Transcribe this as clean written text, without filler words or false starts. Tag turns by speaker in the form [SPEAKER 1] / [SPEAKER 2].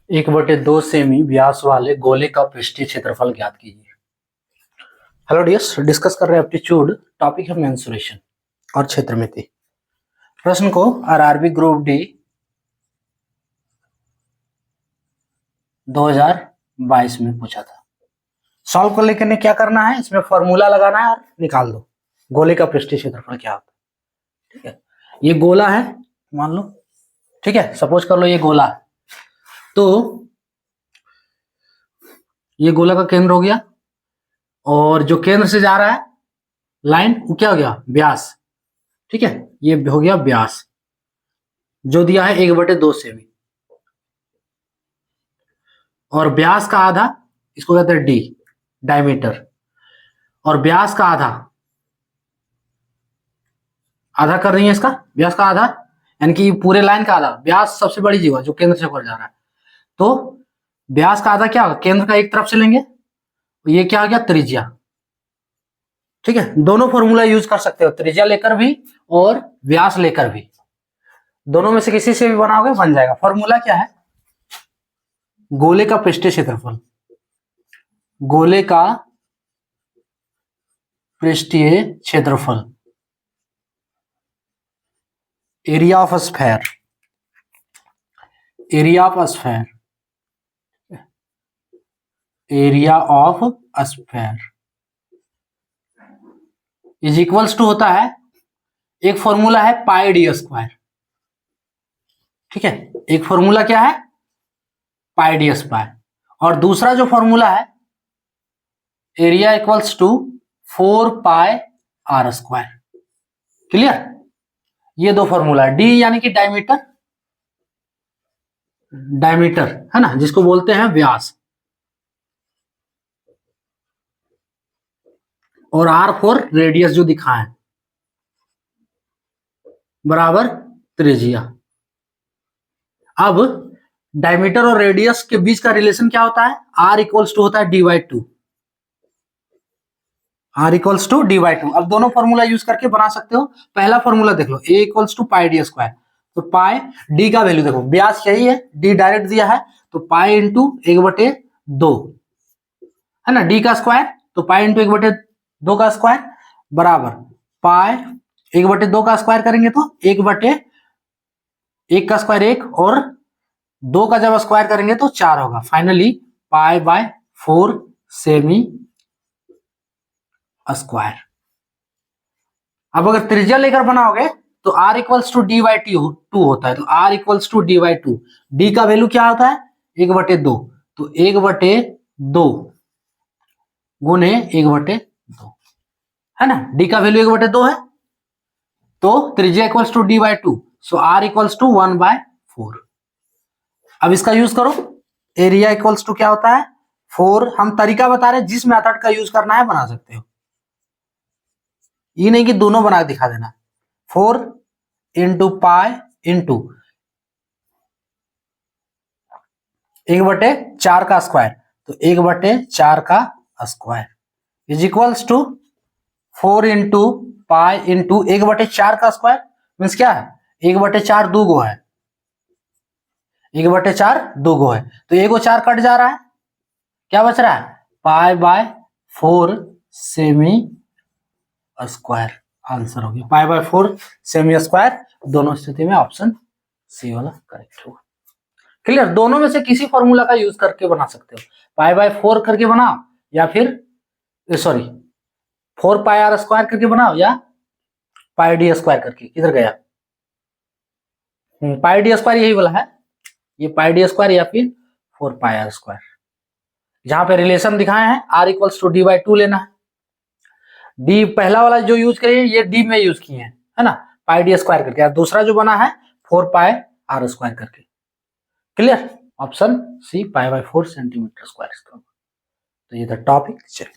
[SPEAKER 1] 1/2 semi व्यास वाले गोले का पृष्ठीय क्षेत्रफल ज्ञात कीजिए। हेलो डियर्स, डिस्कस कर रहे हैं एप्टीट्यूड, टॉपिक है मेंसुरेशन और क्षेत्रमिति। प्रश्न को आरआरबी ग्रुप डी 2022 में पूछा था। सॉल्व करने के लिए क्या करना है, इसमें फॉर्मूला लगाना है और निकाल दो गोले का पृष्ठीय क्षेत्रफल क्या होता है। ठीक है, ये गोला है मान लो, ठीक है, सपोज कर लो ये गोला है, तो ये गोला का केंद्र हो गया और जो केंद्र से जा रहा है लाइन वो क्या हो गया, व्यास। ठीक है, ये हो गया व्यास जो दिया है 1/2 सेमी, और व्यास का आधा इसको कहते हैं डी, डायमीटर, और व्यास का आधा आधा कर रही है इसका, व्यास का आधा यानी कि पूरे लाइन का आधा। व्यास सबसे बड़ी जीवा जो केंद्र से होकर जा रहा है, तो व्यास का आधा क्या होगा, केंद्र का एक तरफ से लेंगे, ये क्या हो गया, त्रिज्या। ठीक है, दोनों फॉर्मूला यूज कर सकते हो, त्रिज्या लेकर भी और व्यास लेकर भी, दोनों में से किसी से भी बनाओगे बन जाएगा। फॉर्मूला क्या है, गोले का पृष्ठीय क्षेत्रफल, गोले का पृष्ठीय क्षेत्रफल, area of sphere, area of sphere, area of sphere is equals to होता है, एक फॉर्मूला है पाई डी स्क्वायर। ठीक है, एक फॉर्मूला क्या है, पाई डी स्क्वायर, और दूसरा जो फॉर्मूला है area equals to 4 pi are square. Clear, ये दो फॉर्मूला है। डी यानी कि डायमीटर, डायमीटर है ना, जिसको बोलते हैं व्यास, और आर फॉर रेडियस जो दिखा है, बराबर त्रिज्या। अब डायमीटर और रेडियस के बीच का रिलेशन क्या होता है, आर इक्वल्स टू होता है dy/2, are equals to dy/2। अब दोनों फॉर्मूला यूज करके बना सकते हो। पहला फॉर्मूला देख लो, A equals to pi D square, तो पाई डी का वैल्यू देखो, व्यास यही है, डी डायरेक्ट दिया है, तो पाई इंटू 1/2 है ना, डी का स्क्वायर, तो पाई इंटू 1/2 का स्क्वायर बराबर पाई 1/2 का स्क्वायर करेंगे तो 1/1 का स्क्वायर 1, और 2 का जब स्क्वायर करेंगे तो 4 होगा। फाइनली पाई/4 सेमी स्क्वायर। अब अगर त्रिज्या लेकर बनाओगे तो r इक्वल्स टू dy/2 होता है, तो r equals to dy/2, D का वैल्यू क्या होता है 1/2, तो 1/2 गुने 1/2 है ना, डी का वैल्यू 1/2 है, तो त्रिज्या equals to dy/2, so r equals to 1/4। अब इसका यूज करो, एरिया इक्वल्स टू क्या होता है 4, हम तरीका बता रहे हैं, जिस मेथड का यूज करना है बना सकते हो, ये नहीं कि दोनों बना दिखा देना। 4 इंटू पाई इंटू 1/4 का स्क्वायर, तो 1/4 का square is equals to 4 into pi into 1/4 का स्क्वायर, मीन्स क्या है 1/4 दो गो है, 1/4 दो गो है, तो 1/4 कट जा रहा है, क्या बच रहा है पाई/4 सेमी स्क्वायर। आंसर हो गया पाई/4 सेमी स्क्वायर। दोनों स्थिति में ऑप्शन सी वाला करेक्ट होगा। क्लियर, दोनों में से किसी फॉर्मूला का यूज करके बना सकते हो, पाई/4 करके बनाओ, या फिर सॉरी 4 पाई आर स्क्वायर करके बनाओ, या पाई डी स्क्वायर करके। किधर गया, पाई डी स्क्वायर यही वाला है, ये पाई डी स्क्वायर या फिर 4 पाई आर स्क्वायर। जहां पे रिलेशन दिखाए हैं r इक्वल्स टू dy/2 लेना है। डी पहला वाला जो यूज करिए ये डी में यूज किए हैं, है ना, पाई डी स्क्वायर करके, दूसरा जो बना है 4 पाई आर स्क्वायर करके। क्लियर, ऑप्शन सी पाई/4 सेंटीमीटर स्क्वायर। तो ये था टॉपिक। चलिए।